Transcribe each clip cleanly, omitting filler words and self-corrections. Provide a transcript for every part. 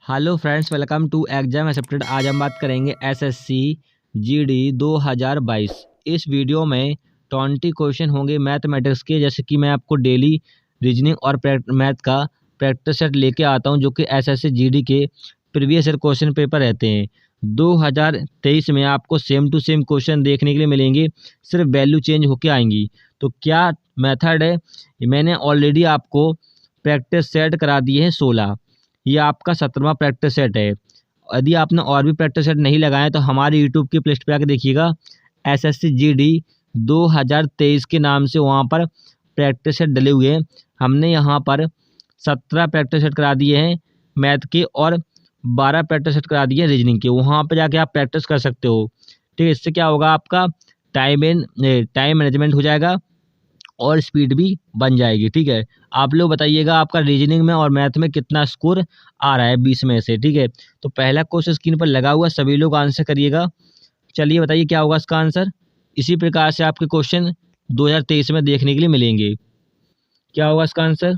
Hello friends, welcome to exam accepted. आज हम बात करेंगे एसएससी जीडी 2022। इस वीडियो में 20 क्वेश्चन होंगे मैथमेटिक्स के, जैसे कि मैं आपको डेली रीजनिंग और मैथ का प्रैक्टिस सेट लेके आता हूं, जो कि एसएससी जीडी के प्रीवियस ईयर क्वेश्चन पेपर रहते हैं। 2023 में आपको सेम टू सेम क्वेश्चन देखने के लिए मिलेंगे, सिर्फ वैल्यू चेंज होके आएंगी। तो क्या मेथड है, मैंने ऑलरेडी आपको प्रैक्टिस सेट करा दिए हैं 16। ये आपका 17वां प्रैक्टिस सेट है। यदि आपने और भी प्रैक्टिस सेट नहीं लगाए तो हमारे यूट्यूब की प्लेलिस्ट पे आके देखिएगा, एसएससी जीडी 2023 के नाम से वहाँ पर प्रैक्टिस सेट डले हुए हैं। हमने यहाँ पर 17 प्रैक्टिस सेट करा दिए हैं मैथ के और 12 प्रैक्टिस सेट करा दिए हैं रीजनिंग के। वहाँ पर जाके आप प्रैक्टिस कर सकते हो। ठीक है, इससे क्या होगा, आपका टाइम मैनेजमेंट हो जाएगा और स्पीड भी बन जाएगी। ठीक है, आप लोग बताइएगा आपका रीजनिंग में और मैथ में कितना स्कोर आ रहा है 20 में से। ठीक है, तो पहला क्वेश्चन स्क्रीन पर लगा हुआ, सभी लोग आंसर करिएगा। चलिए बताइए क्या होगा इसका आंसर। इसी प्रकार से आपके क्वेश्चन 2023 में देखने के लिए मिलेंगे। क्या होगा इसका आंसर,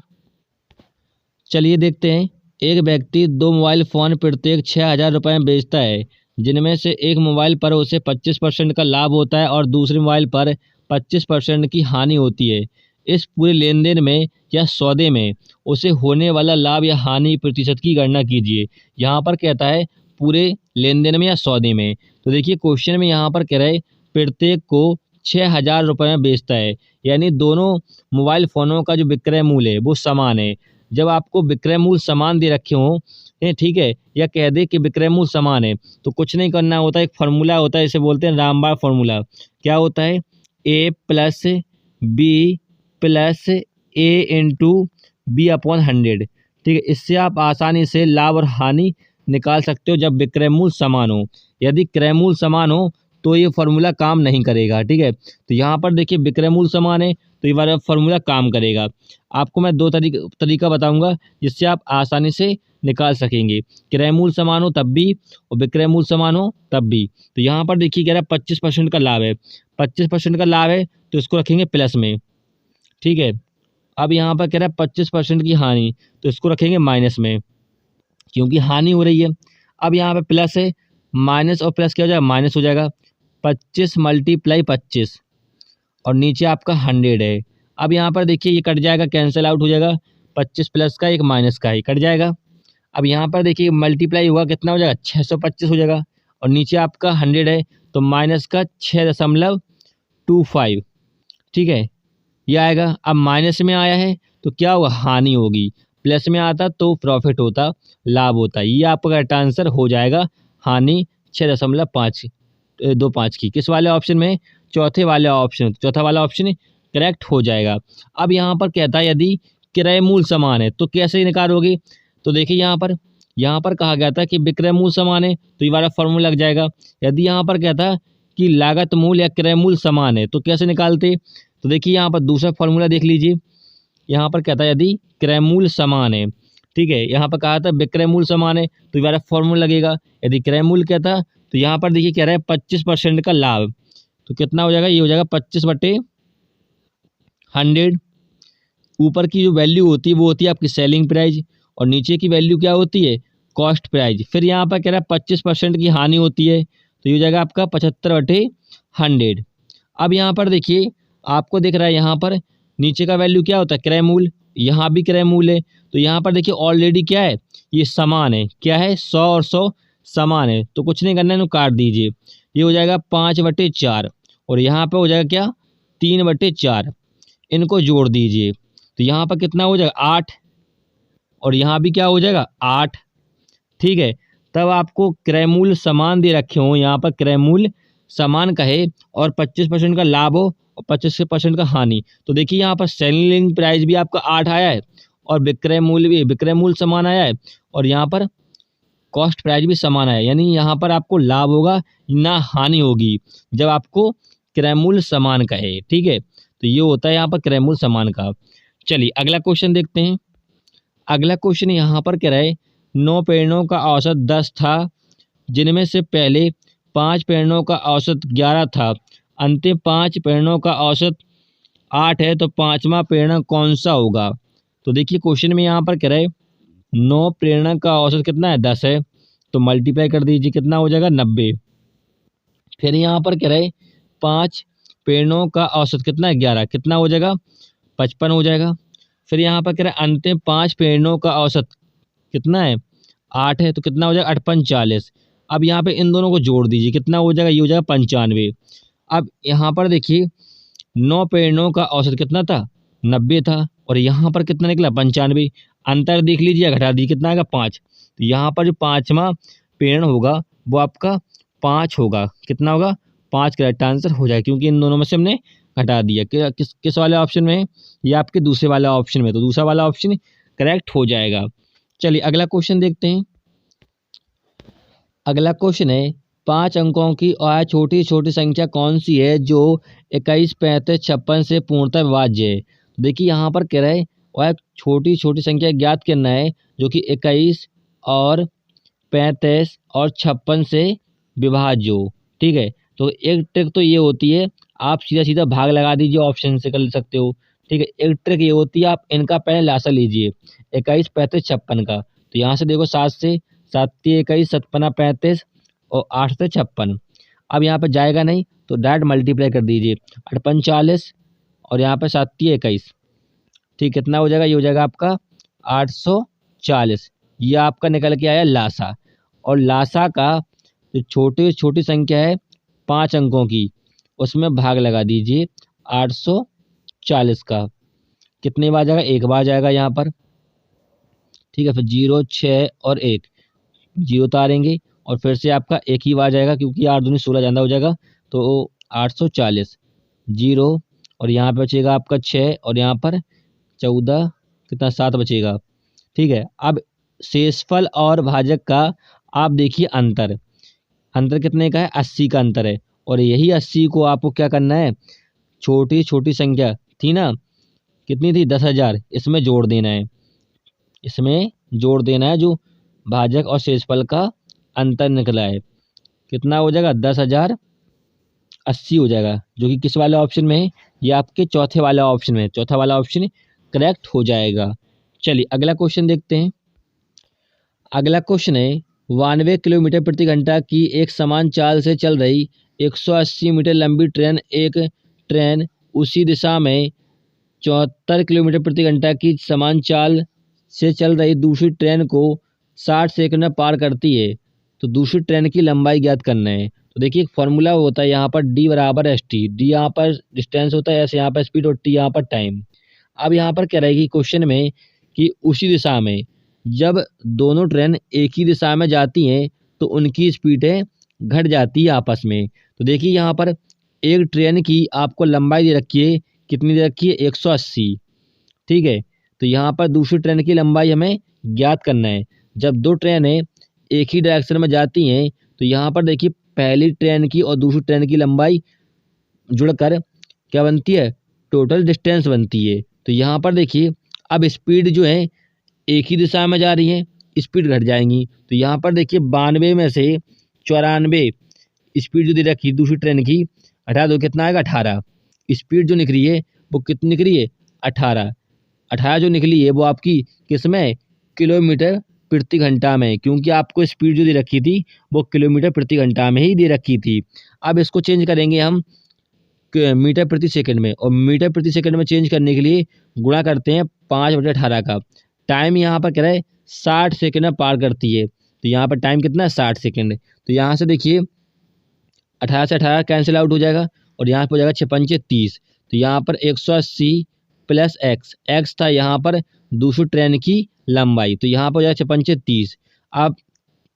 चलिए देखते हैं। एक व्यक्ति 2 मोबाइल फ़ोन प्रत्येक 6,000 रुपये में बेचता है, जिनमें से एक मोबाइल पर उसे 25% का लाभ होता है और दूसरे मोबाइल पर 25% की हानि होती है। इस पूरे लेन देन में या सौदे में उसे होने वाला लाभ या हानि प्रतिशत की गणना कीजिए। यहाँ पर कहता है पूरे लेन देन में या सौदे में। तो देखिए क्वेश्चन में यहाँ पर कह रहे प्रत्येक को 6,000 रुपये में बेचता है, यानी दोनों मोबाइल फ़ोनों का जो विक्रय मूल्य है वो समान है। जब आपको विक्रय मूल्य समान दे रखे हों, ठीक है, या कह दे कि विक्रय मूल्य समान है, तो कुछ नहीं करना होता, एक फार्मूला होता है, इसे बोलते हैं रामबाण फार्मूला। क्या होता है, ए प्लस बी प्लस ए इंटू बी अपॉन 100। ठीक है, इससे आप आसानी से लाभ और हानि निकाल सकते हो जब विक्रय मूल्य समान हो। यदि क्रय मूल्य समान हो तो ये फार्मूला काम नहीं करेगा। ठीक है, तो यहाँ पर देखिए विक्रय मूल्य समान है तो ये वाला फार्मूला काम करेगा। आपको मैं 2 तरीका बताऊंगा जिससे आप आसानी से निकाल सकेंगे। क्रय मूल्य समान हो तब भी और विक्रय मूल्य समान हो तब भी। तो यहाँ पर देखिए कह रहा है 25% का लाभ है, 25% का लाभ है तो इसको रखेंगे प्लस में। ठीक है, अब यहाँ पर कह रहा है 25% की हानि, तो इसको रखेंगे माइनस में, क्योंकि हानि हो रही है। अब यहाँ पे प्लस है, माइनस और प्लस क्या हो जाएगा, माइनस हो जाएगा। 25 × 25 और नीचे आपका 100 है। अब यहाँ पर देखिए ये कट जाएगा, कैंसिल आउट हो जाएगा। 25 प्लस का एक माइनस का ही कट जाएगा। अब यहाँ पर देखिए मल्टीप्लाई हुआ, कितना हो जाएगा, 625 हो जाएगा। और नीचे आपका 100 है तो माइनस का 6.25। ठीक है, ये आएगा। अब माइनस में आया है तो क्या होगा, हानि होगी। प्लस में आता तो प्रॉफिट होता, लाभ होता। ये आपका करेक्ट आंसर हो जाएगा, हानि 6.25 की। किस वाले ऑप्शन में, चौथे वाले ऑप्शन। चौथा वाला ऑप्शन करेक्ट हो जाएगा। अब यहाँ पर कहता है यदि क्रय मूल्य समान है तो कैसे निकालोगे। तो देखिए यहाँ पर कहा गया था कि विक्रय मूल्य समान है तो ये वाला फॉर्मूला लग जाएगा। यदि यहाँ पर कहता कि लागत मूल्य या क्रय मूल्य समान है तो कैसे निकालते। तो देखिए यहाँ पर दूसरा फॉर्मूला देख लीजिए। यहाँ पर कहता है यदि क्रय मूल्य समान है, ठीक है, यहाँ पर कहा था विक्रय मूल्य समान है तो ये वाला फॉर्मूला लगेगा। यदि क्रय मूल्य कहता तो यहाँ पर देखिए कह रहा है 25% का लाभ, तो कितना हो जाएगा, ये हो जाएगा 25/100। ऊपर की जो वैल्यू होती है वो होती है आपकी सेलिंग प्राइस और नीचे की वैल्यू क्या होती है, कॉस्ट प्राइस। फिर यहाँ पर कह रहा है 25% की हानि होती है तो ये हो जाएगा आपका 75/100। अब यहाँ पर देखिए आपको दिख रहा है यहाँ पर नीचे का वैल्यू क्या होता है, क्रय मूल्य। यहाँ भी क्रय मूल्य है तो यहाँ पर देखिए ऑलरेडी क्या है, ये समान है। क्या है, 100 और 100 समान है, तो कुछ नहीं करना है, इनको काट दीजिए। ये हो जाएगा 5/4 और यहाँ पे हो जाएगा क्या, 3/4। इनको जोड़ दीजिए तो यहाँ पर कितना हो जाएगा, 8 और यहाँ भी क्या हो जाएगा, 8। ठीक है, तब आपको क्रय मूल्य समान दे रखे हों, यहाँ पर क्रय मूल्य समान कहे और 25% का लाभ हो और 25% का हानि, तो देखिए यहाँ पर सेलिंग प्राइस भी आपका 8 आया है और विक्रय मूल्य समान आया है और यहाँ पर कॉस्ट प्राइस भी समान आया, यानी यहाँ पर आपको लाभ होगा ना हानि होगी जब आपको क्रय मूल्य समान कहे। ठीक है, तो ये होता है यहाँ पर क्रय मूल्य समान का। चलिए अगला क्वेश्चन देखते हैं। अगला क्वेश्चन यहाँ पर कह रहा है 9 पेड़ों का औसत 10 था, जिनमें से पहले 5 पेड़ों का औसत 11 था, अंतिम 5 पेड़ों का औसत 8 है, तो 5वां पेड़ कौन सा होगा। तो देखिए क्वेश्चन में यहाँ पर कह रहा है 9 प्रेरणा का औसत कितना है 10 है, तो मल्टीप्लाई कर दीजिए, कितना हो जाएगा 90। फिर यहाँ पर क्या रहे 5 प्रेरणाओं का औसत कितना है 11, कितना हो जाएगा 55 हो जाएगा। फिर यहाँ पर कह रहे हैं अंतिम 5 प्रेरणाओं का औसत कितना है 8 है, तो कितना हो जाएगा 8 पंच 40। अब यहाँ पे इन दोनों को जोड़ दीजिए, कितना हो जाएगा, ये हो जाएगा 95। अब यहाँ पर देखिए 9 प्रेरणाओं का औसत कितना था 90 था, और यहाँ पर कितना निकला 95। अंतर देख लीजिए, घटा दीजिए, कितना आएगा 5। तो यहाँ पर जो 5वां प्रेरण होगा वो आपका 5 होगा, कितना होगा 5 करेक्ट आंसर हो जाएगा, क्योंकि इन दोनों में से हमने घटा दिया। किस वाले ऑप्शन में है, ये आपके दूसरे वाले ऑप्शन में, तो दूसरा वाला ऑप्शन करेक्ट हो जाएगा। चलिए अगला क्वेश्चन देखते हैं। अगला क्वेश्चन है 5 अंकों की और छोटी छोटी संख्या कौन सी है जो 21, 35, 56 से पूर्णतः विभाज्य है। तो देखिए यहाँ पर कह रहा है और छोटी छोटी संख्या ज्ञात करना है जो कि 21 और 35 और 56 से विभाज्य हो। ठीक है, तो एक ट्रिक तो ये होती है, आप सीधा सीधा भाग लगा दीजिए, ऑप्शन से कर सकते हो। ठीक है, एक ट्रिक ये होती है, आप इनका पहले लासा लीजिए 21, 35, 56 का। तो यहाँ से देखो 7 से 7 21, 7 35 और 8 से 56। अब यहाँ पर जाएगा नहीं तो डायरेक्ट मल्टीप्लाई कर दीजिए, 8 पंच 40 और यहाँ पर 7 21। ठीक, कितना हो जाएगा, ये हो जाएगा आपका 840। ये आपका निकल के आया लासा। और लासा का जो छोटी छोटी संख्या है 5 अंकों की, उसमें भाग लगा दीजिए 840 का। कितने बार जाएगा, एक बार जाएगा यहाँ पर। ठीक है, फिर 0, 6 और 1 जीरो उतारेंगे और फिर से आपका एक ही बार जाएगा, क्योंकि 8 दूनी 16 ज़्यादा हो जाएगा, तो 840 जीरो, और यहाँ पे बचेगा आपका 6 और यहाँ पर 14, कितना 7 बचेगा। ठीक है, अब शेषफल और भाजक का आप देखिए अंतर, अंतर कितने का है 80 का अंतर है, और यही 80 को आपको क्या करना है, छोटी छोटी संख्या थी ना, कितनी थी 10,000, इसमें जोड़ देना है, इसमें जोड़ देना है जो भाजक और शेषफल का अंतर निकला है। कितना हो जाएगा 10,080 हो जाएगा, जो कि किस वाले ऑप्शन में है, ये आपके चौथे वाला ऑप्शन में है। चौथा वाला ऑप्शन करेक्ट हो जाएगा। चलिए अगला क्वेश्चन देखते हैं। अगला क्वेश्चन है 92 किलोमीटर प्रति घंटा की एक समान चाल से चल रही 180 मीटर लंबी एक ट्रेन उसी दिशा में 74 किलोमीटर प्रति घंटा की समान चाल से चल रही दूसरी ट्रेन को 60 सेकंड में पार करती है, तो दूसरी ट्रेन की लंबाई ज्ञात करना है। तो देखिए एक फॉर्मूला होता है यहाँ पर D बराबर ST, D यहाँ पर डिस्टेंस होता है, S यहाँ पर स्पीड और T यहाँ पर टाइम। अब यहाँ पर क्या रहेगी क्वेश्चन में कि उसी दिशा में, जब दोनों ट्रेन एक ही दिशा में जाती हैं तो उनकी स्पीडें घट जाती है आपस में। तो देखिए यहाँ पर एक ट्रेन की आपको लंबाई दे रखी है, कितनी दे रखी है 180। ठीक है, तो यहाँ पर दूसरी ट्रेन की लंबाई हमें ज्ञात करना है। जब दो ट्रेनें एक ही डायरेक्शन में जाती हैं तो यहाँ पर देखिए पहली ट्रेन की और दूसरी ट्रेन की लंबाई जुड़कर क्या बनती है, टोटल डिस्टेंस बनती है। तो यहाँ पर देखिए अब स्पीड जो है एक ही दिशा में जा रही है, स्पीड घट जाएंगी। तो यहाँ पर देखिए 92 में से 94 स्पीड जो दे रखी दूसरी ट्रेन की, हटा दो, कितना आएगा 18। स्पीड जो निकली है वो कितनी निकली है 18 जो निकली है वो आपकी किस में, किलोमीटर प्रति घंटा में, क्योंकि आपको स्पीड जो दे रखी थी वो किलोमीटर प्रति घंटा में ही दे रखी थी। अब इसको चेंज करेंगे हम मीटर प्रति सेकंड में, और मीटर प्रति सेकंड में चेंज करने के लिए गुणा करते हैं 5/18 का। टाइम यहाँ पर क्या है 60 सेकंड में पार करती है, तो यहाँ पर टाइम कितना है 60 सेकंड। तो यहाँ से देखिए 18 से 18 कैंसिल आउट हो जाएगा और यहाँ पर हो जाएगा 6 पंचे 30। तो यहाँ पर 180 प्लस एक्स था यहाँ पर दूसरी ट्रेन की लंबाई, तो यहाँ पर हो जाएगा 6 पंचे 30। अब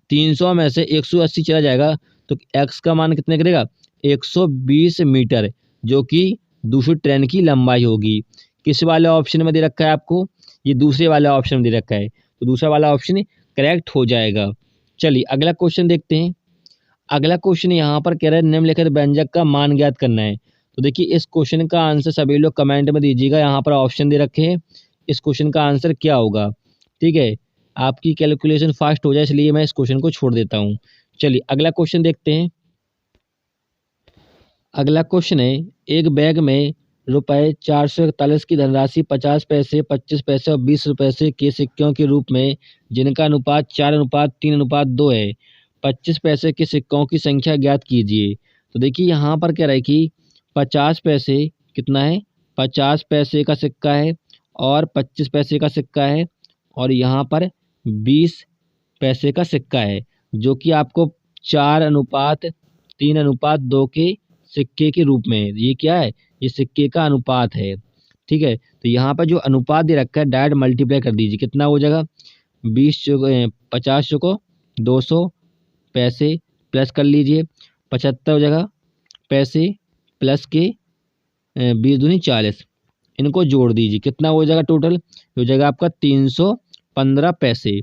300 में से 180 चला जाएगा तो एक्स का मान कितने करेगा 120 मीटर, जो कि दूसरी ट्रेन की लंबाई होगी। किस वाले ऑप्शन में दे रखा है आपको, ये दूसरे वाले ऑप्शन में दे रखा है, तो दूसरा वाला ऑप्शन करेक्ट हो जाएगा। चलिए अगला क्वेश्चन देखते हैं। अगला क्वेश्चन यहाँ पर कह रहा है निम्नलिखित व्यंजक का मान ज्ञात करना है। तो देखिए इस क्वेश्चन का आंसर सभी लोग कमेंट में दीजिएगा, यहाँ पर ऑप्शन दे रखे हैं, इस क्वेश्चन का आंसर क्या होगा। ठीक है, आपकी कैलकुलेशन फास्ट हो जाए इसलिए मैं इस क्वेश्चन को छोड़ देता हूँ। चलिए अगला क्वेश्चन देखते हैं। अगला क्वेश्चन है एक बैग में रुपये 441 की धनराशि 50 पैसे, 25 पैसे और 20 रुपये के सिक्कों के रूप में जिनका अनुपात 4:3:2 है। 25 पैसे के सिक्कों की संख्या ज्ञात कीजिए। तो देखिए यहाँ पर कह रहा है कि 50 पैसे कितना है, 50 पैसे का सिक्का है और 25 पैसे का सिक्का है और यहाँ पर 20 पैसे का सिक्का है, जो कि आपको 4:3:2 के सिक्के के रूप में है। ये क्या है, ये सिक्के का अनुपात है। ठीक है, तो यहाँ पर जो अनुपात दे रखा है डायरेक्ट मल्टीप्लाई कर दीजिए, कितना हो जाएगा 50 चौको 200 पैसे प्लस कर लीजिए 75 हो जाएगा पैसे प्लस के 20 दूनी 40, इनको जोड़ दीजिए, कितना हो जाएगा टोटल, हो जाएगा आपका 315 पैसे।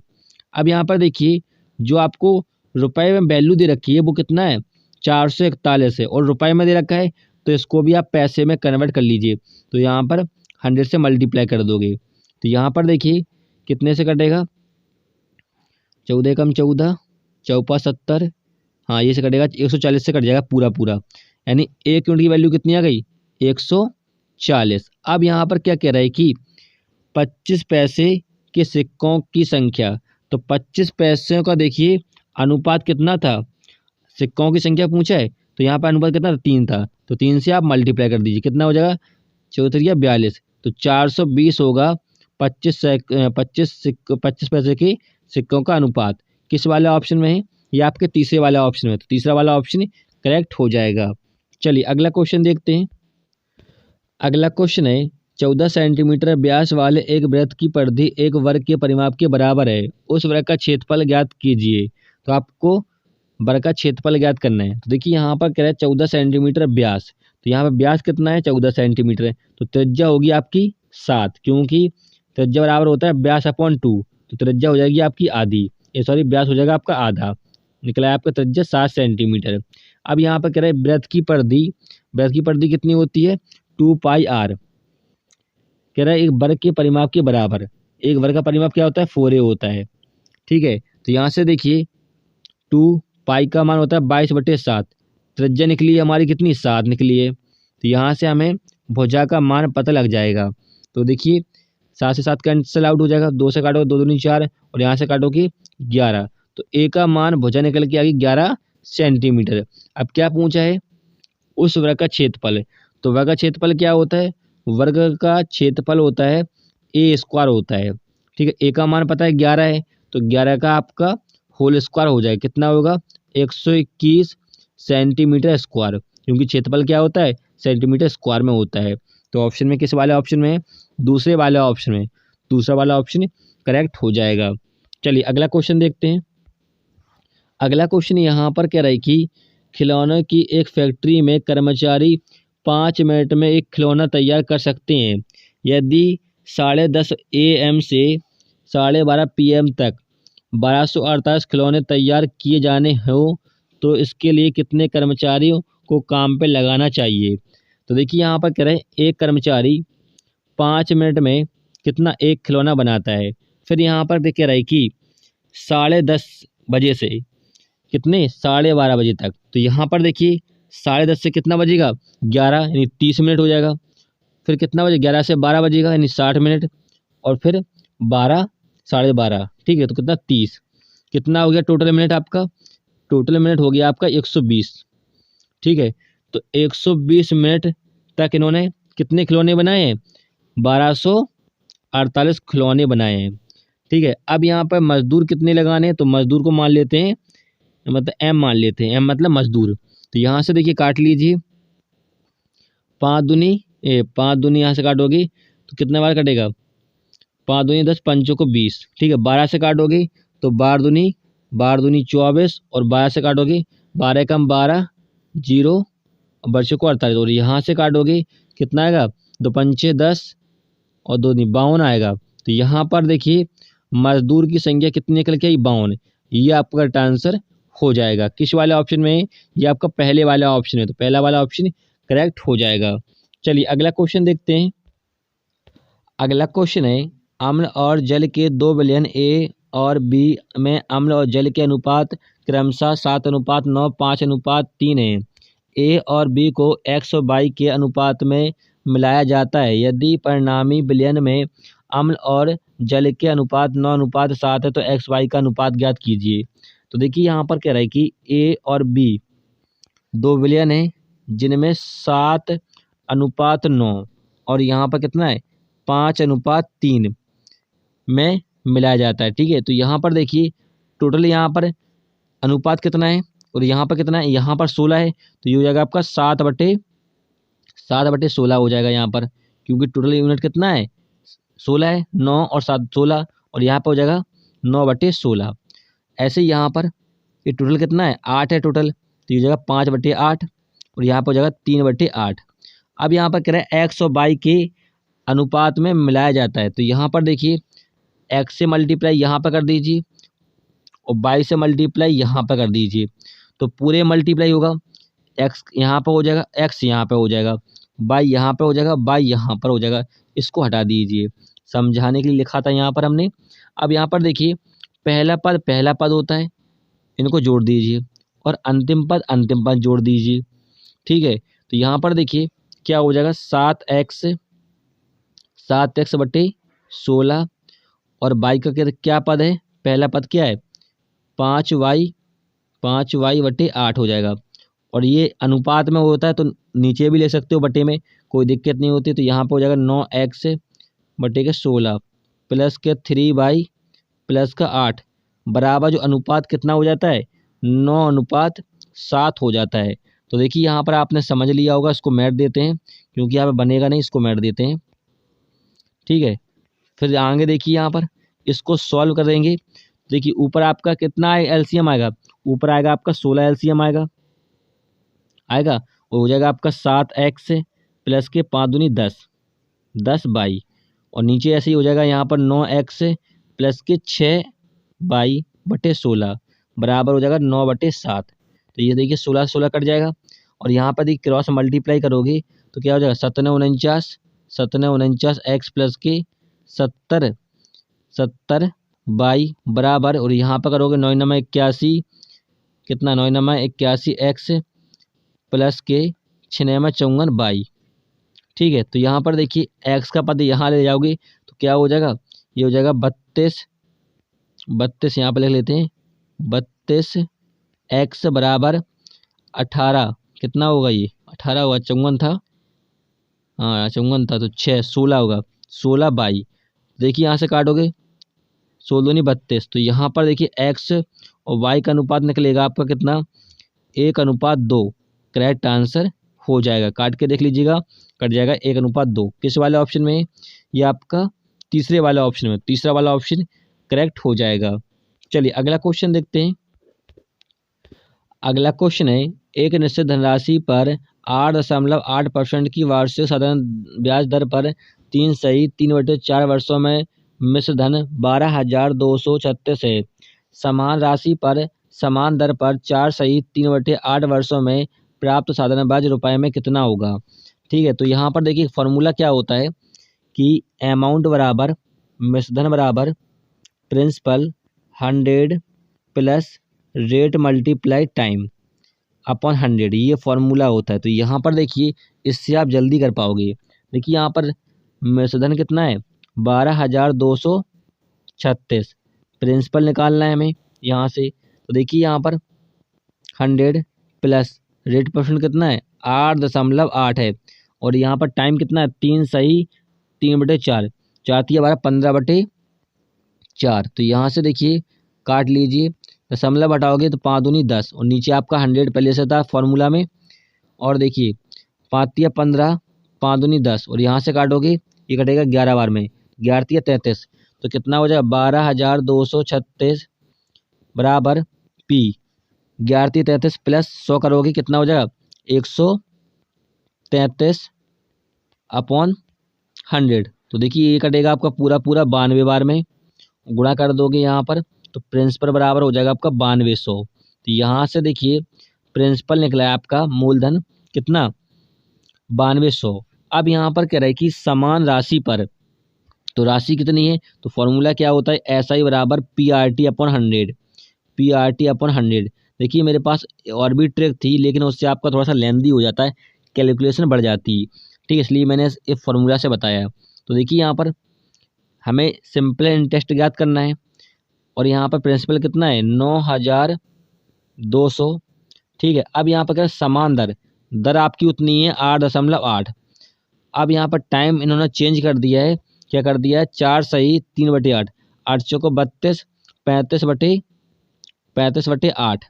अब यहाँ पर देखिए जो आपको रुपए में वैल्यू दे रखी है वो कितना है 441 है और रुपए में दे रखा है, तो इसको भी आप पैसे में कन्वर्ट कर लीजिए। तो यहाँ पर 100 से मल्टीप्लाई कर दोगे तो यहाँ पर देखिए कितने से कटेगा, 14 कम 14 चौपा 70, हाँ ये से कटेगा 140 से कट जाएगा पूरा, यानी एक यूनिट की वैल्यू कितनी आ गई 140। अब यहाँ पर क्या कह रहा है कि 25 पैसे के सिक्कों की संख्या, तो 25 पैसे का देखिए अनुपात कितना था, सिक्कों की संख्या पूछा है तो यहाँ पर अनुपात कितना था 3 था, तो 3 से आप मल्टीप्लाई कर दीजिए, कितना हो जाएगा 4×3=42, तो 420 होगा 25 पैसे के सिक्कों का अनुपात। किस वाले ऑप्शन में है, ये आपके तीसरे वाले ऑप्शन में, तो तीसरा वाला ऑप्शन करेक्ट हो जाएगा। चलिए अगला क्वेश्चन देखते हैं। अगला क्वेश्चन है 14 सेंटीमीटर व्यास वाले एक वृत्त की परिधि एक वर्ग के परिमाप के बराबर है, उस वर्ग का क्षेत्रफल ज्ञात कीजिए। तो आपको वर्ग का क्षेत्रफल ज्ञात करना है। तो देखिए यहाँ पर कह रहा है 14 सेंटीमीटर व्यास, तो यहाँ पर व्यास कितना है 14 सेंटीमीटर है, तो त्रिज्या होगी आपकी 7, क्योंकि त्रिज्या बराबर होता है व्यास अपॉन 2, तो त्रिज्या हो जाएगी आपकी आधी, व्यास हो जाएगा आपका आधा, निकला है आपका त्रिज्या 7 सेंटीमीटर। अब यहाँ पर कह रहे हैं वृत्त की परिधि कितनी होती है 2πr, कह रहा है एक वर्ग के परिमाप के बराबर, एक वर्ग का परिमाप क्या होता है 4a होता है। ठीक है, तो यहाँ से देखिए 2π का मान होता है 22/7, त्रिज्या निकली है हमारी कितनी 7 निकली है, तो यहाँ से हमें भुजा का मान पता लग जाएगा। तो देखिए 7 से 7 कैंसिल आउट हो जाएगा, 2 से काटोगे 2 दूनी 4 और यहाँ से काटोगे 11, तो ए का मान भुजा निकल के आ गई 11 सेंटीमीटर। अब क्या पूछा है उस वर्ग का क्षेत्रफल, तो वर्ग का क्षेत्रफल क्या होता है, वर्ग का क्षेत्रफल होता है a² होता है। ठीक है, ए का मान पता है 11 है, तो 11 का आपका होल स्क्वायर हो जाएगा, कितना होगा 121 सेंटीमीटर स्क्वायर, क्योंकि क्षेत्रफल क्या होता है सेंटीमीटर स्क्वायर में होता है। तो ऑप्शन में किस वाले ऑप्शन में है, दूसरे वाले ऑप्शन में, दूसरा वाला ऑप्शन करेक्ट हो जाएगा। चलिए अगला क्वेश्चन देखते हैं। अगला क्वेश्चन यहाँ पर कह रहा है कि खिलौनों की एक फैक्ट्री में कर्मचारी 5 मिनट में एक खिलौना तैयार कर सकते हैं। यदि 10:30 AM से 12:30 PM तक 1248 खिलौने तैयार किए जाने हों तो इसके लिए कितने कर्मचारियों को काम पे लगाना चाहिए। तो देखिए यहाँ पर कह रहे हैं एक कर्मचारी 5 मिनट में कितना एक खिलौना बनाता है। फिर यहाँ पर देख रहा है कि 10:30 बजे से कितने 12:30 बजे तक, तो यहाँ पर देखिए 10:30 से कितना बजेगा 11, यानी 30 मिनट हो जाएगा। फिर कितना बजे 11 से 12 बजेगा यानी 60 मिनट, और फिर 12 12:30, ठीक है, तो कितना 30, कितना हो गया टोटल मिनट आपका, टोटल मिनट हो गया आपका 120। ठीक है, तो 120 मिनट तक इन्होंने कितने खिलौने बनाए हैं 1248 खिलौने बनाए हैं। ठीक है, अब यहाँ पर मजदूर कितने लगाने हैं, तो मजदूर को मान लेते हैं, मतलब एम मान लेते हैं, एम मतलब मजदूर। तो यहाँ से देखिए काट लीजिए 5 दूनी यहाँ से काटोगे तो कितना बार कटेगा 5 दूनी 10 5 को 20। ठीक है, 12 से काटोगे तो 12 दूनी 24 और 12 से काटोगे 12 कम 12 0 और बच्चों को 48, और यहाँ से काटोगे कितना आएगा 2 पंचे 10 और 2 दूनी 52 आएगा। तो यहाँ पर देखिए मजदूर की संख्या कितनी निकल के आई 52, ये आपका आंसर हो जाएगा। किस वाले ऑप्शन में, ये आपका पहले वाला ऑप्शन है, तो पहला वाला ऑप्शन करेक्ट हो जाएगा। चलिए अगला क्वेश्चन देखते हैं। अगला क्वेश्चन है अम्ल और जल के 2 विलयन ए और बी में अम्ल और जल के अनुपात क्रमशः 7:9, 5:3 है। ए और बी को x और y के अनुपात में मिलाया जाता है? यदि परिणामी विलयन में अम्ल और जल के अनुपात 9:7 है तो XY का अनुपात ज्ञात कीजिए। तो देखिए यहाँ पर कह रहा है कि A और B दो विलयन हैं जिनमें 7:9 और यहाँ पर कितना है 5:3 में मिलाया जाता है। ठीक है, तो यहाँ पर देखिए टोटल यहाँ पर अनुपात कितना है और यहाँ पर कितना है, यहाँ पर 16 है तो ये हो जाएगा आपका 7/16 हो जाएगा यहाँ पर, क्योंकि टोटल यूनिट कितना है 16 है, 9 और 7 16 और यहाँ पर हो जाएगा 9/16। ऐसे ही यहाँ पर ये टोटल कितना है 8 है टोटल, तो ये हो जाएगा 5/8 और यहाँ पर हो जाएगा 3/8। अब यहाँ पर कह रहे हैं X और Y के अनुपात में मिलाया जाता है, तो यहाँ पर देखिए X से मल्टीप्लाई यहाँ पर कर दीजिए और Y से मल्टीप्लाई यहाँ पर कर दीजिए, तो पूरे मल्टीप्लाई होगा। X यहाँ पर हो जाएगा, X यहाँ पर हो जाएगा, Y यहाँ पर हो जाएगा, Y यहाँ पर हो जाएगा। इसको हटा दीजिए, समझाने के लिए लिखा था यहाँ पर हमने। अब यहाँ पर देखिए पहला पद होता है, इनको जोड़ दीजिए और अंतिम पद जोड़ दीजिए। ठीक है, तो यहाँ पर देखिए क्या हो जाएगा 7x/16 और y का क्या पद है, पहला पद क्या है 5y/8 हो जाएगा। और ये अनुपात में होता है तो नीचे भी ले सकते हो बटे में, कोई दिक्कत नहीं होती। तो यहाँ पर हो जाएगा 9x/16 प्लस के 3y प्लस का 8 बराबर जो अनुपात कितना हो जाता है 9:7 हो जाता है। तो देखिए यहाँ पर आपने समझ लिया होगा, इसको मैट देते हैं क्योंकि यहाँ पर बनेगा नहीं, इसको मैट देते हैं। ठीक है, फिर आगे देखिए यहाँ पर इसको सॉल्व करेंगे। देखिए ऊपर आपका कितना है एलसीएम आएगा, ऊपर आएगा आपका 16 एलसीएम आएगा वो हो जाएगा आपका 7x प्लस के 5 दूनी 10y और नीचे ऐसे ही हो जाएगा यहाँ पर 9x प्लस के 6y/16 बराबर हो जाएगा 9/7। तो ये देखिए 16 कट जाएगा और यहाँ पर देखिए क्रॉस मल्टीप्लाई करोगे तो क्या हो जाएगा 17 x प्लस के 70y बराबर, और यहाँ पर करोगे 9×81 कितना 9×81 x प्लस के 6×54y। ठीक है, तो यहाँ पर देखिए x का पद यहाँ ले जाओगे तो क्या हो जाएगा, ये हो जाएगा 32 यहाँ पर लिख लेते हैं 32x बराबर 18 कितना होगा, ये 18 होगा, 54 था, हाँ 54 था तो 16 होगा 16y। देखिए यहाँ से काटोगे 16 32, तो यहाँ पर देखिए x और y का अनुपात निकलेगा आपका कितना 1:2। करेक्ट आंसर हो जाएगा, काट के देख लीजिएगा, कट जाएगा 1:2। किस वाले ऑप्शन में, ये आपका तीसरे वाले ऑप्शन में, तीसरा वाला ऑप्शन करेक्ट हो जाएगा। चलिए अगला क्वेश्चन देखते हैं। अगला क्वेश्चन है एक निश्चित धनराशि पर 8.8% की वार्षिक साधारण ब्याज दर पर 3 सही 3/4 वर्षों में मिश्र धन 12,236 है। समान राशि पर समान दर पर 4 सही 3/8 वर्षों में प्राप्त साधारण ब्याज रुपए में कितना होगा। ठीक है, तो यहाँ पर देखिए फॉर्मूला क्या होता है कि अमाउंट बराबर मिश्र धन बराबर principal 100 plus rate multiply time upon 100, ये फॉर्मूला होता है। तो यहाँ पर देखिए इससे आप जल्दी कर पाओगे। देखिए यहाँ पर मिश्र धन कितना है 12,236, प्रिंसिपल निकालना है हमें यहाँ से। तो देखिए यहाँ पर 100 प्लस रेट परसेंट कितना है 8.8 है और यहाँ पर टाइम कितना है 3 सही 3/4, 15/4। तो यहाँ से देखिए काट लीजिए, दशमलव हटाओगे तो 5 दूनी 10 और नीचे आपका 100 पहले से था फॉर्मूला में, और देखिए 5×15 5 दूनी 10 और यहाँ से काटोगे ये कटेगा 11 बार में, 11×3 33, तो कितना हो जाएगा 12,236 बराबर P 11×3 33 प्लस 100 करोगे कितना हो जाएगा 133/100। तो देखिए ये कटेगा आपका पूरा 92 बार में, गुणा कर दोगे यहाँ पर तो प्रिंसिपल बराबर हो जाएगा आपका 9200। तो यहाँ से देखिए प्रिंसिपल निकला है आपका मूलधन कितना 9200। अब यहाँ पर कह रहा है कि समान राशि पर, तो राशि कितनी है, तो फॉर्मूला क्या होता है SI बराबर PRT/100, PRT/100। देखिए मेरे पास और भी ट्रिक थी लेकिन उससे आपका थोड़ा सा लेंदी हो जाता है, कैलकुलेशन बढ़ जाती है। ठीक है, इसलिए मैंने इस फॉर्मूला से बताया। तो देखिए यहाँ पर हमें सिंपल इंटरेस्ट ज्ञात करना है और यहाँ पर प्रिंसिपल कितना है 9,200। ठीक है, अब यहाँ पर क्या समान दर, दर आपकी उतनी है 8.8। अब यहाँ पर टाइम इन्होंने चेंज कर दिया है, क्या कर दिया है 4 सही 3/8, 8 चौको 32, 35/8।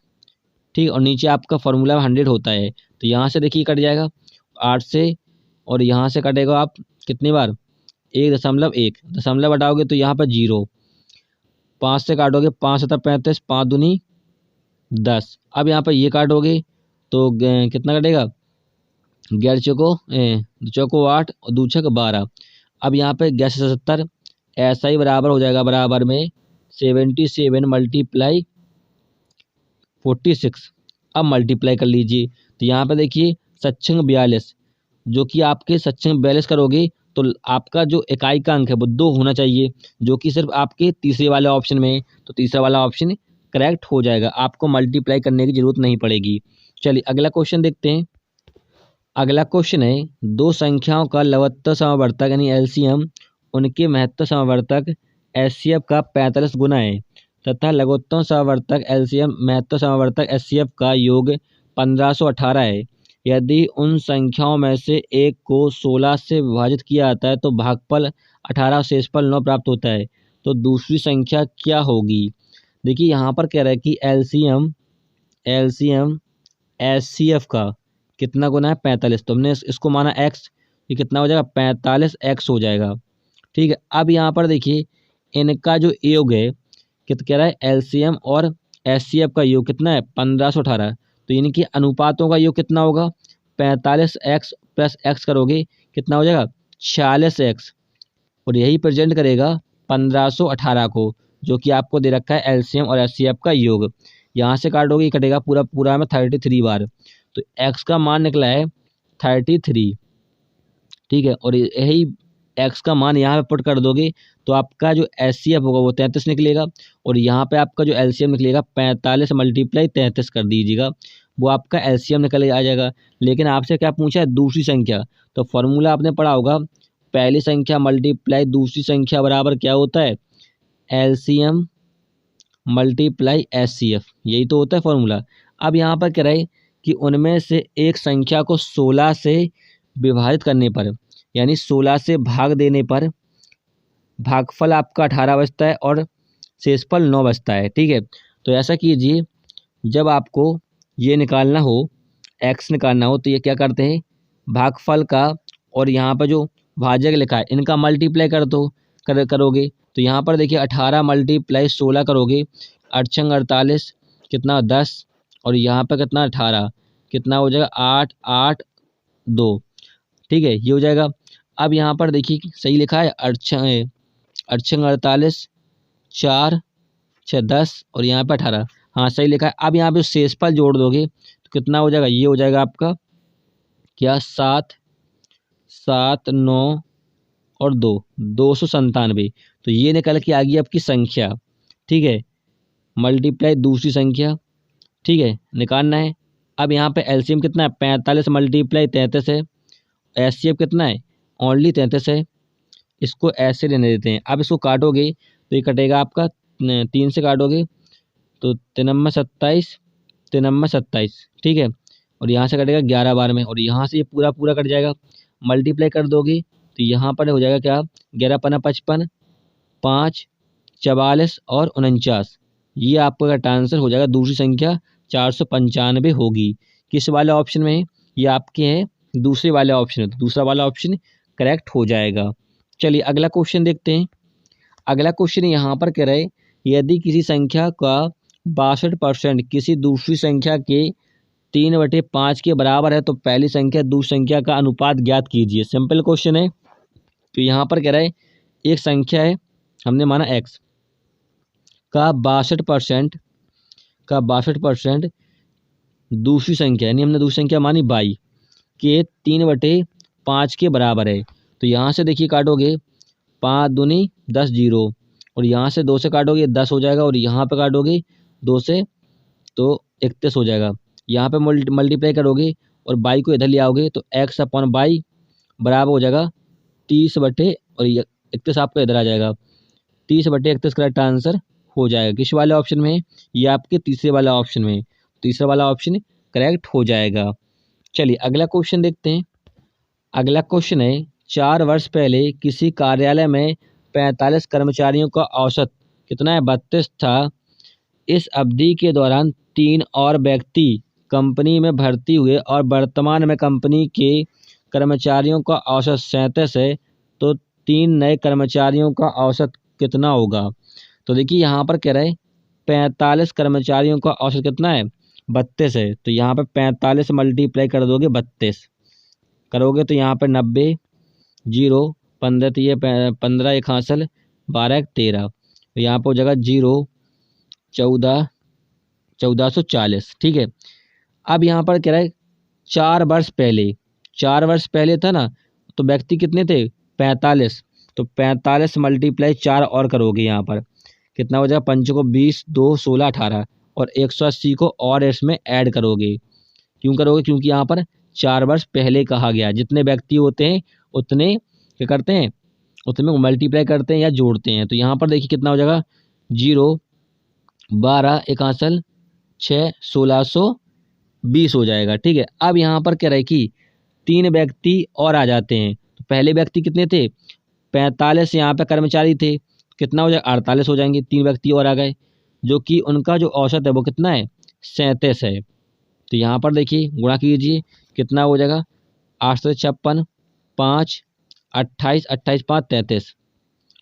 ठीक है, और नीचे आपका फॉर्मूला 100 होता है, तो यहाँ से देखिए कट जाएगा 8 से, और यहाँ से कटेगा आप कितनी बार 1.1, दशमलव हटाओगे तो यहाँ पर 0, 5 से काटोगे 5 7 35, 5 दूनी 10। अब यहाँ पर ये काटोगे तो कितना कटेगा 11 चौको 8 और 2 छक 12। अब यहाँ पे 11 से 70 ऐसा ही बराबर हो जाएगा, बराबर में 77 मल्टीप्लाई 46। अब मल्टीप्लाई कर लीजिए तो यहाँ पे देखिए 742, जो कि आपके 742 करोगे तो आपका जो इकाई का अंक है वो 2 होना चाहिए, जो कि सिर्फ आपके तीसरे वाले ऑप्शन में है, तो तीसरा वाला ऑप्शन करेक्ट हो जाएगा, आपको मल्टीप्लाई करने की ज़रूरत नहीं पड़ेगी। चलिए अगला क्वेश्चन देखते हैं। अगला क्वेश्चन है दो संख्याओं का लघुत्तम समवर्तक यानी एलसीएम उनके महत्तम समवर्तक एचसीएफ का 45 गुना है तथा लघुत्तम समवर्तक एलसीएम महत्तम समवर्तक एचसीएफ का योग 1518 है। यदि उन संख्याओं में से एक को 16 से विभाजित किया जाता है तो भागफल 18 शेषफल 9 प्राप्त होता है, तो दूसरी संख्या क्या होगी। देखिए यहाँ पर कह रहा है कि एलसीएम एचसीएफ का कितना गुना है 45, तो हमने इसको माना x, ये कितना हो जाएगा 45x हो जाएगा। ठीक है, अब यहाँ पर देखिए इनका जो योग है कितना कह रहा है एलसीएम और एचसीएफ का योग कितना है 1518, तो इनके अनुपातों का योग कितना होगा 45x प्लस x करोगे कितना हो जाएगा 46x, और यही प्रेजेंट करेगा 1518 को, जो कि आपको दे रखा है एलसीएम और एचसीएफ का योग। यहाँ से काटोगे कटेगा पूरा पूरा में 33 बार, तो x का मान निकला है 33। ठीक है, और यही x का मान यहाँ पे पुट कर दोगे तो आपका जो एचसीएफ होगा वो 33 निकलेगा, और यहाँ पे आपका जो एलसीएम निकलेगा 45 मल्टीप्लाई 33 कर दीजिएगा, वो आपका एलसीएम निकल आ जाएगा। लेकिन आपसे क्या पूछा है दूसरी संख्या, तो फॉर्मूला आपने पढ़ा होगा पहली संख्या मल्टीप्लाई दूसरी संख्या बराबर क्या होता है एलसीएम मल्टीप्लाई एचसीएफ, यही तो होता है फॉर्मूला। अब यहाँ पर कह रहा है कि उनमें से एक संख्या को 16 से विभाजित करने पर यानी 16 से भाग देने पर भागफल आपका 18 बचता है और शेषफल 9 बचता है। ठीक है, तो ऐसा कीजिए जब आपको ये निकालना हो x निकालना हो तो ये क्या करते हैं भागफल का और यहाँ पर जो भाजक लिखा है इनका मल्टीप्लाई करोगे तो यहाँ पर देखिए 18 मल्टीप्लाई 16 करोगे 8 छंग 48 कितना 10, और यहाँ पर कितना 18 कितना हो जाएगा 8 8 2। ठीक है, ये हो जाएगा। अब यहाँ पर देखिए सही लिखा है 8 छंग 48 4 6 10 और यहाँ पर 18, हाँ सही लिखा है। अब यहाँ पे शेषफल जोड़ दोगे तो कितना हो जाएगा ये हो जाएगा आपका क्या 7 7 9 और 2 297, तो ये निकल के आ गई आपकी संख्या। ठीक है, मल्टीप्लाई दूसरी संख्या। ठीक है, निकालना है। अब यहाँ पे एलसीएम कितना है 45 मल्टीप्लाई 33 है, एचसीएफ कितना है ओनली 33 है, इसको ऐसे रहने देते हैं। अब इसको काटोगे तो ये कटेगा आपका 3 से काटोगे तो 93 27 93 27। ठीक है, और यहाँ से कटेगा 11 बार में, और यहाँ से ये पूरा पूरा कट जाएगा। मल्टीप्लाई कर दोगे तो यहाँ पर हो जाएगा क्या 11 पना 55 5 44 और 49, ये आपका करेक्ट आंसर हो जाएगा। दूसरी संख्या 495 होगी। किस वाले ऑप्शन में है ये आपके हैं दूसरे वाले ऑप्शन है, तो दूसरा वाला ऑप्शन करेक्ट हो जाएगा। चलिए अगला क्वेश्चन देखते हैं। अगला क्वेश्चन यहाँ पर कह रहे यदि किसी संख्या का 62% किसी दूसरी संख्या के 3/5 के बराबर है तो पहली संख्या दूसरी संख्या का अनुपात ज्ञात कीजिए। सिंपल क्वेश्चन है। तो यहाँ पर कह रहा है एक संख्या है हमने माना x का 62% दूसरी संख्या यानी हमने दूसरी संख्या मानी y के 3/5 के बराबर है। तो यहाँ से देखिए काटोगे 5 दूनी 10 0, और यहाँ से 2 से काटोगे 10 हो जाएगा, और यहाँ पे काटोगे 2 से तो 31 हो जाएगा। यहाँ पे मल्टीप्लाई करोगे और y को इधर ले आओगे तो x/y बराबर हो जाएगा 30 बटे और 31 आपका इधर आ जाएगा। 30/31 करेक्ट आंसर हो जाएगा। किस वाले ऑप्शन में? ये आपके तीसरे वाला ऑप्शन में। तीसरा वाला ऑप्शन करेक्ट हो जाएगा। चलिए अगला क्वेश्चन देखते हैं। अगला क्वेश्चन है 4 वर्ष पहले किसी कार्यालय में 45 कर्मचारियों का औसत कितना है? 32 था। इस अवधि के दौरान 3 और व्यक्ति कंपनी में भर्ती हुए और वर्तमान में कंपनी के कर्मचारियों का औसत 37 है, तो 3 नए कर्मचारियों का औसत कितना होगा? तो देखिए यहाँ पर कह रहा है 45 कर्मचारियों का औसत कितना है? 32 है। तो यहाँ पर 45 मल्टीप्लाई कर दोगे 32 करोगे तो यहाँ पर 90, 0, 15 तो ये 15 एक हासिल, 12 एक 13, तो यहाँ पर हो जाएगा 0, 1440। ठीक है। अब यहाँ पर कह रहा है 4 वर्ष पहले, 4 वर्ष पहले था ना, तो व्यक्ति कितने थे? 45। तो 45 मल्टीप्लाई 4 और करोगे यहाँ पर कितना हो जाएगा? 5 को 20, 2, 16, 18 और 180 को और इसमें ऐड करोगे। क्यों करोगे? क्योंकि यहाँ पर 4 वर्ष पहले कहा गया। जितने व्यक्ति होते हैं उतने क्या करते हैं? उतने मल्टीप्लाई करते हैं या जोड़ते हैं। तो यहाँ पर देखिए कितना हो जाएगा? 0, 12 एक हासिल, 6, 1620 हो जाएगा। ठीक है। अब यहाँ पर क्या रहे कि 3 व्यक्ति और आ जाते हैं। तो पहले व्यक्ति कितने थे? 45 यहाँ पे कर्मचारी थे, कितना हो जाएगा? 48 हो जाएंगे। 3 व्यक्ति और आ गए जो कि उनका जो औसत है वो कितना है? 37 है। तो यहाँ पर देखिए गुणा कीजिए कितना हो जाएगा? 8 से 56, 5, 28, 28, 5, 33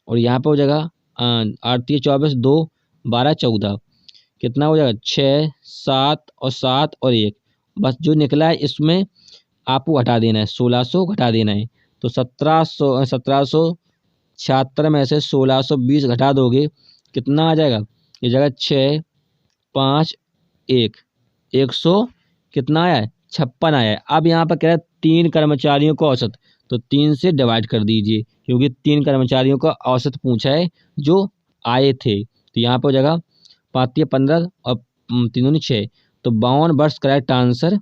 और यहाँ पे हो जाएगा 8, 3, 24, 2, 12, 14 कितना हो जाएगा? 6, 7 और 7 और 1 बस जो निकला है इसमें आपको घटा देना है, 1600 घटा देना है। तो 1776 में से 1620 घटा दोगे कितना आ जाएगा? ये जाएगा 6, 5, 1, 100 कितना आया है? 56 आया है। अब यहाँ पर कह रहा है 3 कर्मचारियों का औसत, तो 3 से डिवाइड कर दीजिए क्योंकि 3 कर्मचारियों का औसत पूछा है जो आए थे। तो यहाँ पर हो जाएगा 5 15 और 3 6, तो 52 वर्ष करेक्ट आंसर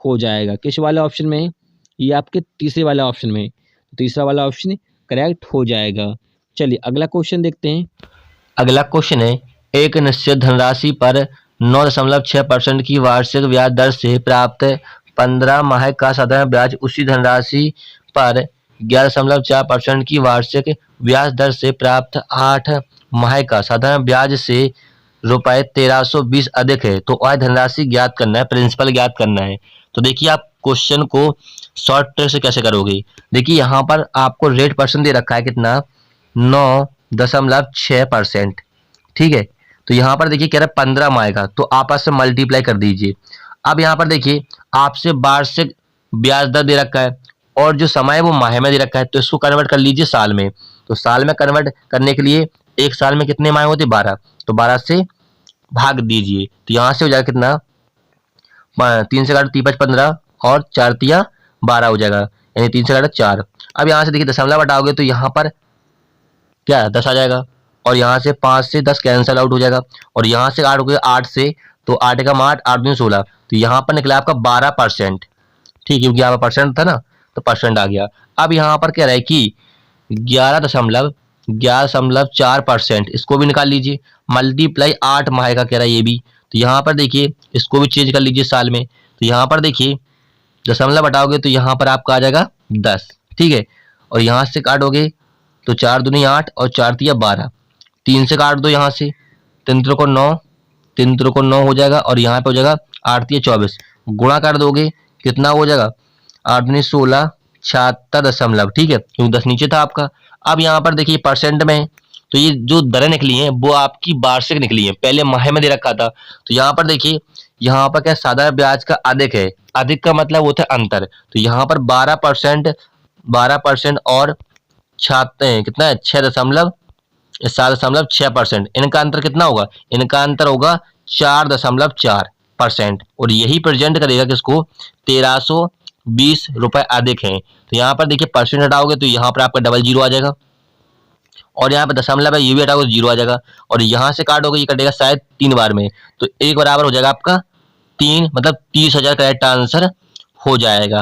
हो जाएगा। किस वाले ऑप्शन में है? ये आपके तीसरे वाला ऑप्शन में। तीसरा वाला ऑप्शन करेक्ट हो जाएगा। चलिए अगला क्वेश्चन देखते हैं। अगला क्वेश्चन है एक निश्चित धनराशि पर 9.6% की वार्षिक ब्याज दर से प्राप्त 15 माह का साधारण ब्याज उसी धनराशि पर 11.4% की वार्षिक ब्याज दर से प्राप्त 8 माह का साधारण ब्याज से रुपए 1320 अधिक है, तो वह धनराशि ज्ञात करना है, प्रिंसिपल ज्ञात करना है। तो देखिए आप क्वेश्चन को शॉर्ट ट्रिक से कैसे करोगे? देखिए यहाँ पर आपको रेट परसेंट दे रखा है कितना? 9.6%। ठीक है। तो यहाँ पर देखिए कह रहा है 15 माह का, तो आपस में मल्टीप्लाई कर दीजिए। अब यहाँ पर देखिए आपसे वार्षिक ब्याज दर दे रखा है और जो समय है वो माह में दे रखा है, तो इसको कन्वर्ट कर लीजिए साल में। तो साल में कन्वर्ट करने के लिए एक साल में कितने माह होते? 12, तो 12 से भाग दीजिए। तो यहाँ से हो जाएगा कितना? 3 से काटो 3 5 15 और 4 तिया 12 हो जाएगा, यानी 3 से काटो 4। अब यहाँ से देखिए दशमलव हटाओगे तो यहाँ पर क्या 10 आ जाएगा और यहाँ से 5 से 10 कैंसिल आउट हो जाएगा और यहाँ से काटोगे 8 से, तो 8 का 8, 8 दूनी 16, तो यहाँ पर निकला आपका 12%। ठीक, क्योंकि यहाँ पर परसेंट था ना तो परसेंट आ गया। अब यहाँ पर कह रहा है कि 11.4%, इसको भी निकाल लीजिए, मल्टीप्लाई 8 माह का कह रहा है ये भी। तो यहाँ पर देखिए इसको भी चेंज कर लीजिए साल में। तो यहाँ पर देखिए दशमलव हटाओगे तो यहाँ पर आपका आ जाएगा 10। ठीक है। और यहाँ से काटोगे तो 4 दूनी 8 और 4 तिया 12, 3 से काट दो यहाँ से, 3 त्रिको 9, 3 त्रिको 9 हो जाएगा और यहाँ पे हो जाएगा 8 तिया 24, गुणा कर दोगे कितना हो जाएगा? 8 दूनी 16, 76 दशमलव। ठीक है, क्योंकि 10 नीचे था आपका। अब यहाँ पर देखिए परसेंट में, तो ये जो दरें निकली हैं वो आपकी वार्षिक निकली हैं, पहले माह में दे रखा था। तो यहाँ पर देखिए यहाँ पर क्या साधारण ब्याज का अधिक है, अधिक का मतलब होता है अंतर। तो यहाँ पर 12% और कितना है 7.6%, इनका अंतर कितना होगा? इनका अंतर होगा 4.4%, और यही प्रेजेंट करेगा किसको? 1320 रुपए अधिक हैं। तो यहाँ पर देखिए परसेंट हटाओगे तो यहाँ पर आपका डबल जीरो आ जाएगा और यहाँ पे दशमलव है ये भी हटाओगे तो जीरो आ जाएगा और यहाँ से काटोगे ये कटेगा शायद 3 बार में, तो एक बराबर हो जाएगा आपका 3, मतलब 30,000 करेक्ट आंसर हो जाएगा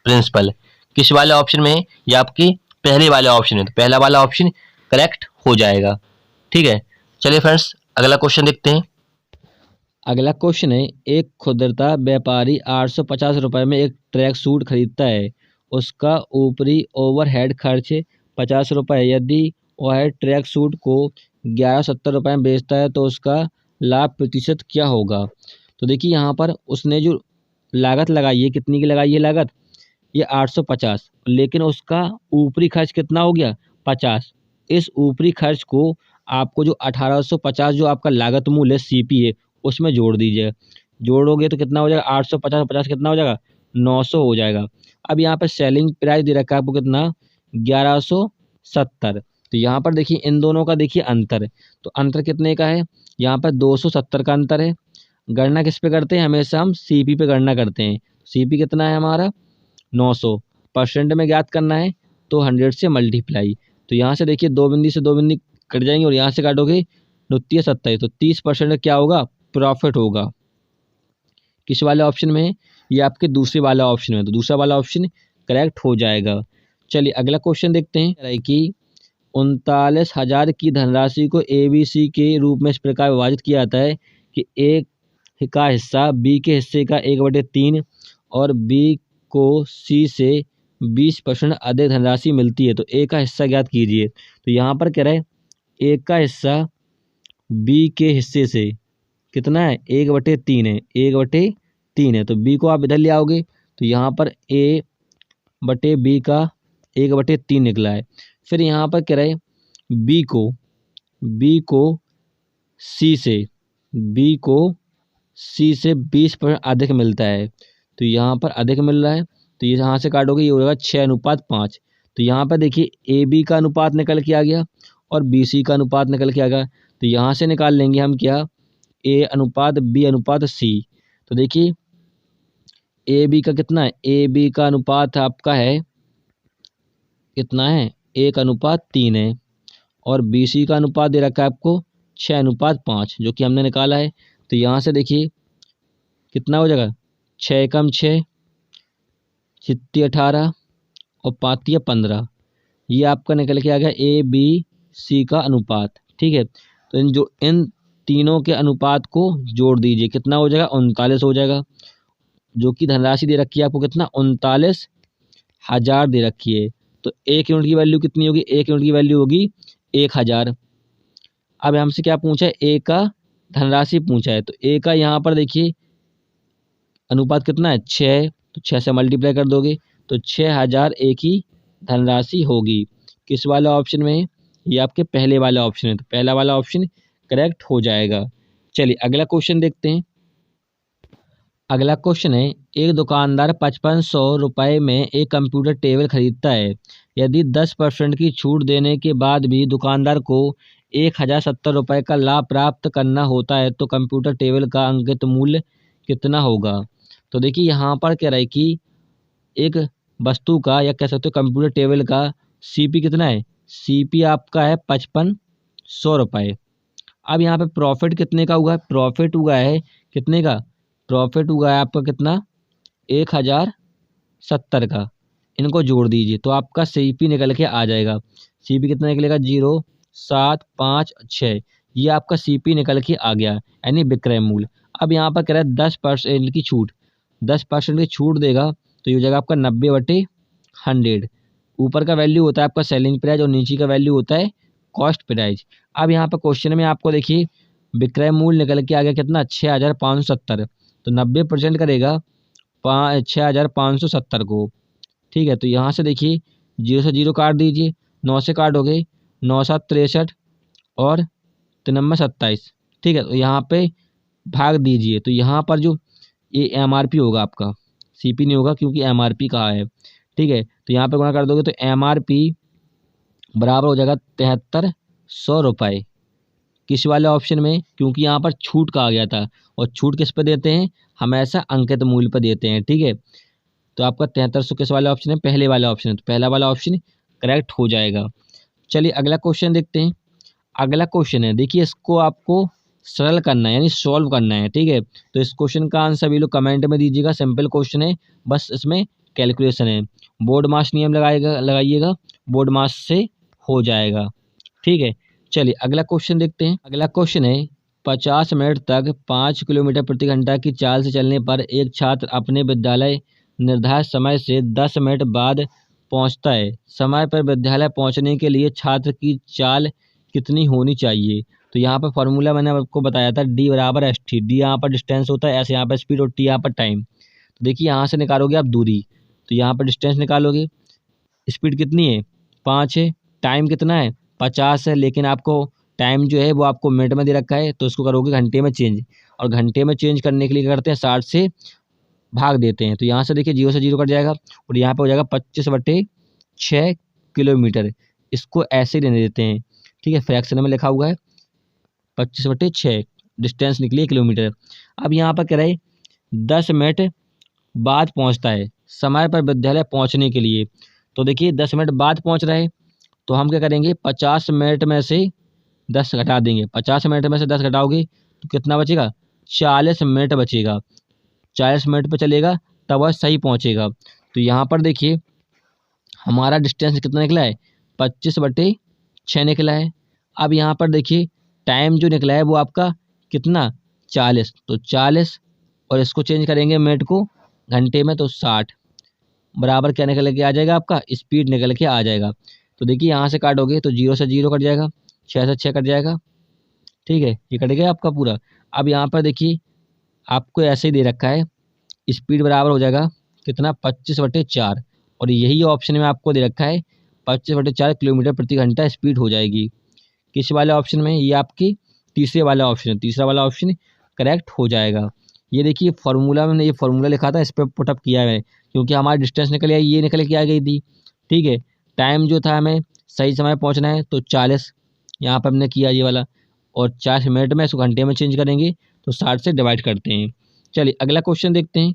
प्रिंसिपल। किस वाले ऑप्शन में है, ये आपके पहले वाले ऑप्शन है, तो पहला वाला ऑप्शन करेक्ट हो जाएगा। ठीक है, चलिए फ्रेंड्स अगला क्वेश्चन देखते हैं। अगला क्वेश्चन है, एक खुदरा व्यापारी 850 रुपये में एक ट्रैक सूट खरीदता है, उसका ऊपरी ओवरहेड खर्च 50 रुपये, यदि वह ट्रैक सूट को 1170 रुपये में बेचता है तो उसका लाभ प्रतिशत क्या होगा। तो देखिए यहाँ पर उसने जो लागत लगाई है, कितनी की लगाई है लागत, ये 850, लेकिन उसका ऊपरी खर्च कितना हो गया 50। इस ऊपरी खर्च को आपको जो 1850 जो आपका लागत मूल्य है सीपी है उसमें जोड़ दीजिए। जोड़ोगे तो कितना हो जाएगा 850 50 कितना हो जाएगा 900 हो जाएगा। अब यहाँ पर सेलिंग प्राइस दे रखा है आपको कितना 1170। तो यहाँ पर देखिए इन दोनों का देखिए अंतर है, तो अंतर कितने का है, यहाँ पर 270 का अंतर है। गणना किस पे करते हैं, हमेशा हम सीपी पे गणना करते हैं। सीपी कितना है हमारा 900, परसेंट में ज्ञात करना है तो 100 से मल्टीप्लाई। तो यहाँ से देखिए दो बिंदी से दो बिंदी कट जाएंगे और यहाँ से काटोगे 29 तो 30% क्या होगा प्रॉफिट होगा। किस वाले ऑप्शन में है, ये आपके दूसरे वाला ऑप्शन में, तो दूसरा वाला ऑप्शन करेक्ट हो जाएगा। चलिए अगला क्वेश्चन देखते हैं कि 39,000 की धनराशि को ABC के रूप में इस प्रकार विभाजित किया जाता है कि ए का हिस्सा बी के हिस्से का 1/3 और बी को सी से 20% अधिक धनराशि मिलती है, तो ए का हिस्सा ज्ञात कीजिए। तो यहाँ पर कह रहे हैं ए का हिस्सा बी के हिस्से से कितना है 1/3 है, 1/3 है, तो बी को आप इधर ले आओगे तो यहाँ पर A/B का 1/3 निकला है। फिर यहाँ पर कह रहे बी को सी से 20% अधिक मिलता है, तो यहाँ पर अधिक मिल रहा है, तो ये यहाँ से काटोगे ये हो जाएगा 6:5। तो यहाँ पर देखिए AB का अनुपात निकल के आ गया और BC का अनुपात निकल के आ गया, तो यहाँ से निकाल लेंगे हम क्या A/B/C। तो देखिए AB का कितना है, AB का अनुपात आपका है कितना है 1:3 है और BC का अनुपात दे रखा है आपको 6:5 जो कि हमने निकाला है। तो यहाँ से देखिए कितना हो जाएगा 6 कम 6 चित्ती 18 और 5 15, ये आपका निकल के आ गया ABC का अनुपात। ठीक है, तो इन तीनों के अनुपात को जोड़ दीजिए, कितना हो जाएगा 39 हो जाएगा, जो कि धनराशि दे रखी है आपको कितना 39,000 दे रखी है। तो 1 यूनिट की वैल्यू कितनी होगी, 1 यूनिट की वैल्यू होगी 1000। अब हमसे क्या पूछा है, ए का धनराशि पूछा है, तो ए का यहाँ पर देखिए अनुपात कितना है 6, तो 6 से मल्टीप्लाई कर दोगे तो 6000 ए की धनराशि होगी। किस वाला ऑप्शन में है, ये आपके पहले वाला ऑप्शन है, तो पहला वाला ऑप्शन करेक्ट हो जाएगा। चलिए अगला क्वेश्चन देखते हैं। अगला क्वेश्चन है, एक दुकानदार 5500 रुपये में एक कंप्यूटर टेबल खरीदता है, यदि 10% की छूट देने के बाद भी दुकानदार को 1070 रुपये का लाभ प्राप्त करना होता है तो कंप्यूटर टेबल का अंकित मूल्य कितना होगा। तो देखिए यहाँ पर कह रहा है कि एक वस्तु का या कह सकते हो कंप्यूटर टेबल का सीपी कितना है, सीपी आपका है 5500 रुपये। अब यहाँ पे प्रॉफिट कितने का हुआ है, प्रॉफिट हुआ है कितने का, प्रॉफिट हुआ है आपका कितना 1070 का। इनको जोड़ दीजिए तो आपका सीपी निकल के आ जाएगा। सीपी कितना निकलेगा 0756, ये आपका सीपी निकल के आ गया यानी विक्रय मूल्य। अब यहाँ पर कह रहा है 10% की छूट, 10% की छूट देगा तो ये हो जाएगा आपका 90/100। ऊपर का वैल्यू होता है आपका सेलिंग प्राइस और नीचे का वैल्यू होता है कॉस्ट प्राइस। अब यहाँ पर क्वेश्चन में आपको देखिए विक्रय मूल्य निकल के आ गया कितना 6570, तो 90% करेगा 6570 को। ठीक है, तो यहाँ से देखिए 0 से 0 काट दीजिए, 9 से काटोगे 9 7 63 और 3 27। ठीक है, तो यहाँ पे भाग दीजिए, तो यहाँ पर जो ये MRP होगा आपका, CP नहीं होगा क्योंकि MRP कहा है। ठीक है, तो यहाँ पे गुणा कर दोगे तो MRP बराबर हो जाएगा 7300 रुपये। किस वाले ऑप्शन में, क्योंकि यहाँ पर छूट कहा गया था और छूट किस पे देते हैं, हमेशा अंकित मूल्य पर देते हैं। ठीक है, तो आपका 7300 किस वाला ऑप्शन है, पहले वाला ऑप्शन है, तो पहला वाला ऑप्शन करेक्ट हो जाएगा। चलिए अगला क्वेश्चन देखते हैं। अगला क्वेश्चन है, देखिए इसको आपको सरल करना है यानी सॉल्व करना है। ठीक है, तो इस क्वेश्चन का आंसर भी लोग कमेंट में दीजिएगा, सिंपल क्वेश्चन है, बस इसमें कैलकुलेशन है। बोर्ड मास नियम लगाइएगा, बोर्ड मास से हो जाएगा। ठीक है, चलिए अगला क्वेश्चन देखते हैं। अगला क्वेश्चन है 50 मिनट तक 5 किलोमीटर प्रति घंटा की चाल से चलने पर एक छात्र अपने विद्यालय निर्धारित समय से 10 मिनट बाद पहुंचता है। समय पर विद्यालय पहुंचने के लिए छात्र की चाल कितनी होनी चाहिए? तो यहाँ पर फॉर्मूला मैंने आपको बताया था, डी बराबर एस टी। डी यहाँ पर डिस्टेंस होता है, एस यहाँ पर स्पीड और टी यहाँ पर टाइम। तो देखिए यहाँ से निकालोगे आप दूरी, तो यहाँ पर डिस्टेंस निकालोगे, स्पीड कितनी है 5 है, टाइम कितना है 50 है, लेकिन आपको टाइम जो है वो आपको मिनट में दे रखा है, तो इसको करोगे घंटे में चेंज, और घंटे में चेंज करने के लिए क्या करते हैं 60 से भाग देते हैं। तो यहाँ से देखिए 0 से 0 कट जाएगा और यहाँ पे हो जाएगा 25/6 किलोमीटर। इसको ऐसे लेने देते हैं, ठीक है, फ्रैक्शन में लिखा हुआ है 25/6 डिस्टेंस निकली है किलोमीटर। अब यहाँ पर कह रहे 10 मिनट बाद पहुँचता है, समय पर विद्यालय पहुँचने के लिए। तो देखिए 10 मिनट बाद पहुँच रहा है, तो हम क्या करेंगे 50 मिनट में से 10 घटा देंगे। 50 मिनट में से 10 घटाओगे तो कितना बचेगा 40 मिनट बचेगा। 40 मिनट पे चलेगा तब वह सही पहुंचेगा। तो यहाँ पर देखिए हमारा डिस्टेंस कितना निकला है 25/6 निकला है। अब यहाँ पर देखिए टाइम जो निकला है वो आपका कितना 40, तो 40 और इसको चेंज करेंगे मिनट को घंटे में, तो 60 बराबर क्या निकल के आ जाएगा आपका स्पीड निकल के आ जाएगा। तो देखिए यहाँ से काटोगे तो 0 से 0 कट जाएगा, 6 से 6 कट जाएगा, ठीक है, ये कट गया आपका पूरा। अब यहाँ पर देखिए आपको ऐसे ही दे रखा है, स्पीड बराबर हो जाएगा कितना 25/4, और यही ऑप्शन में आपको दे रखा है 25/4 किलोमीटर प्रति घंटा स्पीड हो जाएगी। किस वाले ऑप्शन में? ये आपकी तीसरे वाला ऑप्शन है, तीसरा वाला ऑप्शन करेक्ट हो जाएगा। ये देखिए फार्मूला में ये फार्मूला लिखा था, इस पर पुटअप किया है क्योंकि हमारा डिस्टेंस निकल आई, ये निकल के आ गई थी, ठीक है। टाइम जो था हमें सही समय पहुंचना है, तो 40 यहाँ पर हमने किया ये वाला, और 40 मिनट में इसको घंटे में चेंज करेंगे तो 60 से डिवाइड करते हैं। चलिए अगला क्वेश्चन देखते हैं।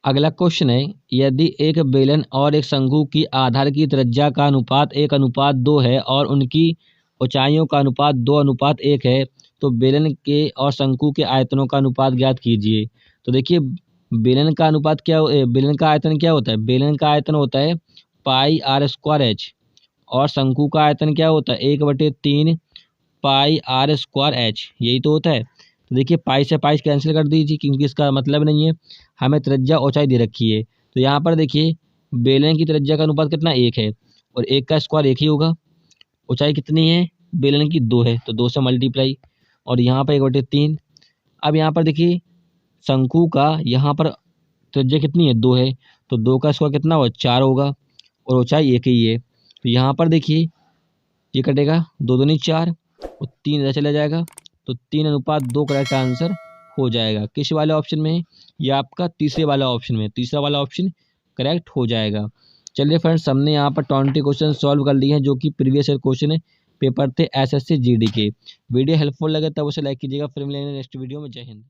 अगला क्वेश्चन है यदि एक बेलन और एक शंकु की आधार की त्रिज्या का अनुपात 1:2 है और उनकी ऊंचाइयों का अनुपात 2:1 है, तो बेलन के और शंकु के आयतनों का अनुपात ज्ञात कीजिए। तो देखिए बेलन का अनुपात क्या बेलन का आयतन क्या होता है? बेलन का आयतन होता है πr²h, और शंकु का आयतन क्या होता है 1/3 πr²h, यही तो होता है। तो देखिए पाई से पाई कैंसिल कर दीजिए क्योंकि इसका मतलब नहीं है, हमें त्रिज्या ऊंचाई दे रखी है। तो यहाँ पर देखिए बेलन की त्रिज्या का अनुपात कितना 1 है, और 1 का स्क्वायर 1 ही होगा। ऊंचाई कितनी है बेलन की 2 है, तो 2 से मल्टीप्लाई, और यहाँ पर 1/3। अब यहाँ पर देखिए शंकु का यहाँ पर त्रिज्या कितनी है 2 है, तो 2 का स्क्वायर कितना होगा 4 होगा, और ऊंचाई 1 ही है। तो यहाँ पर देखिए ये कटेगा 2 दूनी 4 और 3 इधर चला जाएगा, तो 3:2 करेक्ट आंसर हो जाएगा। किस वाले ऑप्शन में है? ये आपका तीसरे वाला ऑप्शन में, तीसरा वाला ऑप्शन करेक्ट हो जाएगा। चलिए फ्रेंड्स हमने यहाँ पर 20 क्वेश्चन सॉल्व कर लिए हैं जो कि प्रीवियस ईयर क्वेश्चन पेपर थे SSC GD के। वीडियो हेल्पफुल लगे तब उसे लाइक कीजिएगा। फिर मिलेंगे नेक्स्ट वीडियो में। जय हिंद।